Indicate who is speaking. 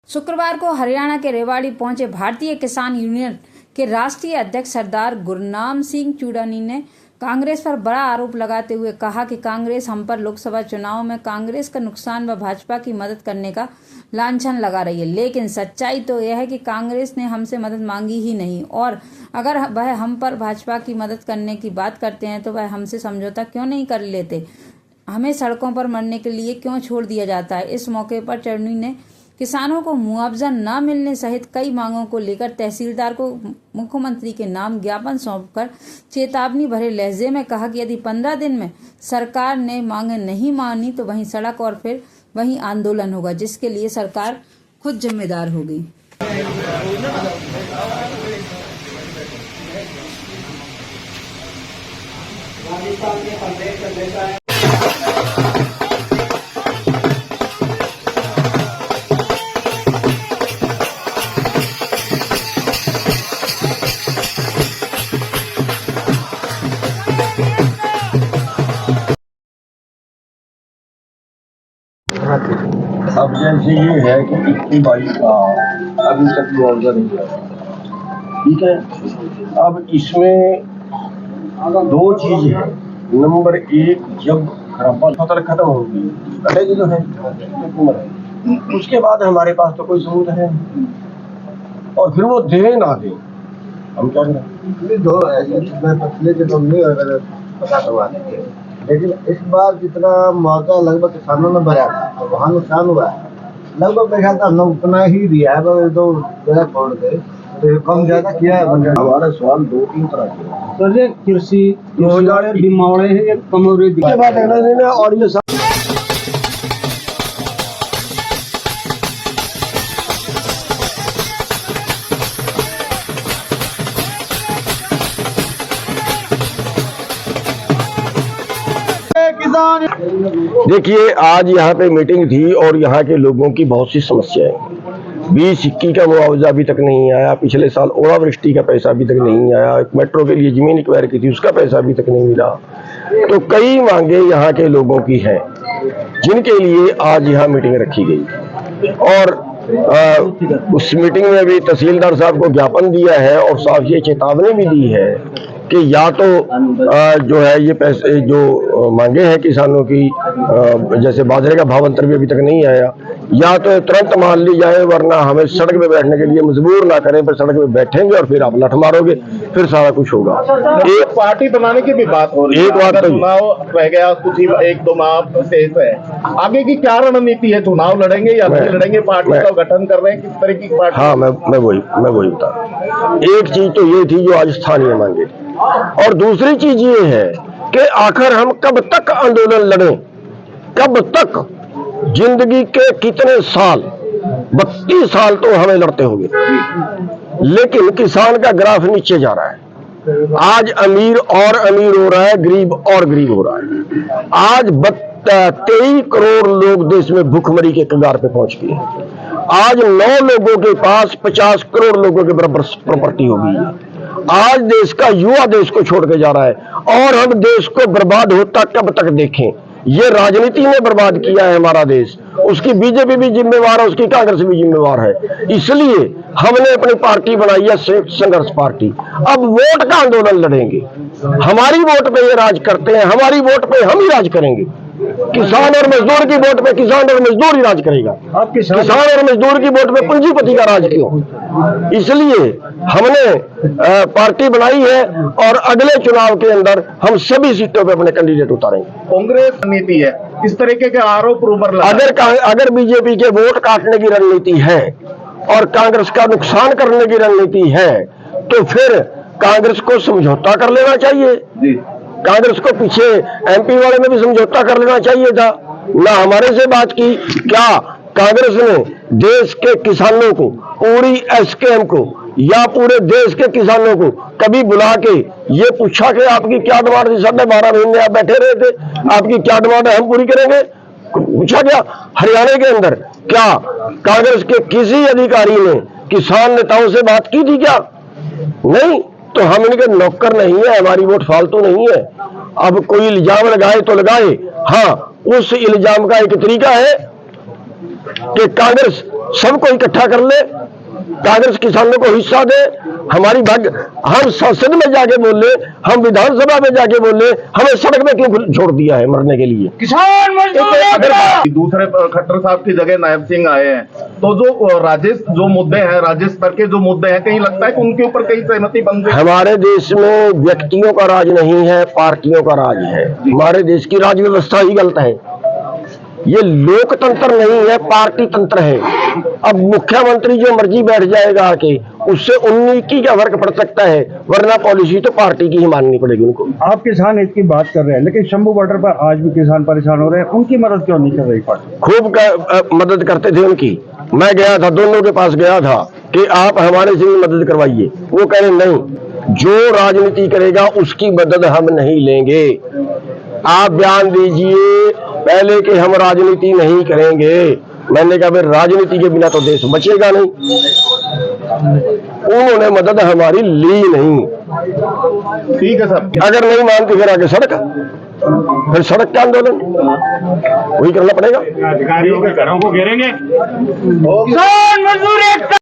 Speaker 1: शुक्रवार को हरियाणा के रेवाड़ी पहुंचे भारतीय किसान यूनियन के राष्ट्रीय अध्यक्ष सरदार गुरनाम सिंह चूडानी ने कांग्रेस पर बड़ा आरोप लगाते हुए कहा कि कांग्रेस हम पर लोकसभा चुनाव में कांग्रेस का नुकसान व भाजपा की मदद करने का लांछन लगा रही है। लेकिन सच्चाई तो यह है कि कांग्रेस ने हमसे मदद मांगी ही नहीं, और अगर वह हम पर भाजपा की मदद करने की बात करते हैं तो वह हमसे समझौता क्यों नहीं कर लेते, हमें सड़कों पर मरने के लिए क्यों छोड़ दिया जाता है। इस मौके पर चूडानी ने किसानों को मुआवजा न मिलने सहित कई मांगों को लेकर तहसीलदार को मुख्यमंत्री के नाम ज्ञापन सौंपकर चेतावनी भरे लहजे में कहा कि यदि 15 दिन में सरकार ने मांगे नहीं मानी तो वहीं सड़क और फिर वहीं आंदोलन होगा, जिसके लिए सरकार खुद जिम्मेदार होगी।
Speaker 2: अब जैसे ये है कि 21-22 का अभी तक मुआवजा नहीं मिला, ठीक है। अब इसमें दो चीज है। नंबर एक, जब फसल खत्म होगी कटेगी तो है, उसके बाद हमारे पास तो कोई सबूत है, और फिर वो दे ना दे हम क्या करें।
Speaker 3: दो पिछले के नहीं अगर पता करवा देंगे, लेकिन इस बार जितना मुआवजा लगभग किसानों ने भरा था तो वहाँ नुकसान हुआ है, लगभग मेरे ख्याल से हमने उतना ही दिया है, दो जगह छोड़ के तो कम ज्यादा किया है।
Speaker 2: हमारा सवाल 2-3 तरह के हैं।
Speaker 3: तो ये कृषि बीमाड़े हैं, ये कमोरे
Speaker 2: और ये देखिए, आज यहाँ पे मीटिंग थी और यहाँ के लोगों की बहुत सी समस्याएं। 20-21 का मुआवजा अभी तक नहीं आया, पिछले साल ओलावृष्टि का पैसा अभी तक नहीं आया, एक मेट्रो के लिए जमीन एक्वायर की थी उसका पैसा अभी तक नहीं मिला। तो कई मांगे यहाँ के लोगों की हैं जिनके लिए आज यहाँ मीटिंग रखी गई, और उस मीटिंग में भी तहसीलदार साहब को ज्ञापन दिया है और साफ ये चेतावनी भी दी है कि या तो जो है ये पैसे जो मांगे हैं किसानों की, जैसे बाजरे का भाव अंतर भी अभी तक नहीं आया, या तो तुरंत मान ली जाए, वरना हमें सड़क पे बैठने के लिए मजबूर ना करें। पर सड़क पे बैठेंगे और फिर आप लठ मारोगे, फिर सारा कुछ होगा।
Speaker 4: एक पार्टी बनाने की भी बात हो रही है।
Speaker 2: एक बात तो
Speaker 4: चुनाव रह गया, कुछ ही 1-2 माह शेष है, आगे की क्या रणनीति है? चुनाव लड़ेंगे या नहीं लड़ेंगे? पार्टी का गठन कर रहे हैं, किस तरह की पार्टी?
Speaker 2: हाँ, मैं वही बता। एक चीज तो ये थी जो आज स्थानीय मांगे, और दूसरी चीज ये है कि आखिर हम कब तक आंदोलन लड़ें, कब तक? जिंदगी के कितने साल, 32 साल तो हमें लड़ते होंगे, लेकिन किसान का ग्राफ नीचे जा रहा है। आज अमीर और अमीर हो रहा है, गरीब और गरीब हो रहा है। आज 23 करोड़ लोग देश में भूखमरी के कगार पे पहुंच गए। आज 9 लोगों के पास 50 करोड़ लोगों के बराबर प्रॉपर्टी हो गई है। आज देश का युवा देश को छोड़ के जा रहा है, और हम देश को बर्बाद होता कब तक देखें? ये राजनीति ने बर्बाद किया है हमारा देश, उसकी बीजेपी भी जिम्मेवार है, उसकी कांग्रेस भी जिम्मेवार है। इसलिए हमने अपनी पार्टी बनाई है संयुक्त संघर्ष पार्टी। अब वोट का आंदोलन लड़ेंगे, हमारी वोट पे ये राज करते हैं, हमारी वोट पे हम ही राज करेंगे। किसान और मजदूर की वोट पे किसान और मजदूर ही राज करेगा। किसान और मजदूर की वोट पे पूंजीपति का राज क्यों? इसलिए हमने पार्टी बनाई है, और अगले चुनाव के अंदर हम सभी सीटों पे अपने कैंडिडेट उतारेंगे।
Speaker 4: कांग्रेस नीति है, इस तरीके के आरोप ऊपर
Speaker 2: अगर बीजेपी के वोट काटने की रणनीति है और कांग्रेस का नुकसान करने की रणनीति है, तो फिर कांग्रेस को समझौता कर लेना चाहिए। कांग्रेस को पीछे एमपी वाले में भी समझौता कर लेना चाहिए था, ना हमारे से बात की। क्या कांग्रेस ने देश के किसानों को, पूरी एसकेएम को या पूरे देश के किसानों को कभी बुला के ये पूछा कि आपकी क्या डिमांड थी? 12.5 महीने आप बैठे रहे थे, आपकी क्या डिमांड है, हम पूरी करेंगे? पूछा गया? हरियाणा के अंदर क्या कांग्रेस के किसी अधिकारी ने किसान नेताओं से बात की थी क्या? नहीं। तो हम इनके नौकर नहीं है, हमारी वोट फालतू नहीं है। अब कोई इल्जाम लगाए तो लगाए, हाँ, उस इल्जाम का एक तरीका है कि कांग्रेस सबको इकट्ठा कर ले, कांग्रेस किसानों को हिस्सा दे, हमारी भाग हम संसद में जाके बोले, हम विधानसभा में जाके बोले, हमें सड़क में क्यों छोड़ दिया है मरने के लिए।
Speaker 1: किसान मजदूर
Speaker 4: अगर दूसरे खट्टर साहब की जगह नायब सिंह आए हैं तो जो मुद्दे हैं, राज्य स्तर के जो मुद्दे हैं, कहीं लगता है कि उनके ऊपर कहीं सहमति बन गई।
Speaker 2: हमारे देश में व्यक्तियों का राज नहीं है, पार्टियों का राज है। हमारे देश की राज व्यवस्था ही गलत है। ये लोकतंत्र नहीं है, पार्टी तंत्र है। अब मुख्यमंत्री जो मर्जी बैठ जाएगा आके, उससे 19 का फर्क पड़ सकता है, वरना पॉलिसी तो पार्टी की ही माननी पड़ेगी उनको।
Speaker 5: आप किसान हित की बात कर रहे हैं, लेकिन शंभू बॉर्डर पर आज भी किसान परेशान हो रहे हैं, उनकी मदद क्यों नहीं कर रही पार्टी?
Speaker 2: खूब मदद करते थे उनकी। मैं गया था, दोनों के पास गया था कि आप हमारे से भी मदद करवाइए। वो कह रहे नहीं, जो राजनीति करेगा उसकी मदद हम नहीं लेंगे। आप बयान दीजिए पहले कि हम राजनीति नहीं करेंगे। मैंने कहा फिर राजनीति के बिना तो देश बचेगा नहीं। उन्होंने मदद हमारी ली नहीं।
Speaker 4: ठीक है सर,
Speaker 2: अगर नहीं मानती फिर आगे सड़क, फिर सड़क का आंदोलन वही करना पड़ेगा।
Speaker 5: अधिकारियों के घरों को घेरेंगे।
Speaker 1: किसान मजदूर एकता।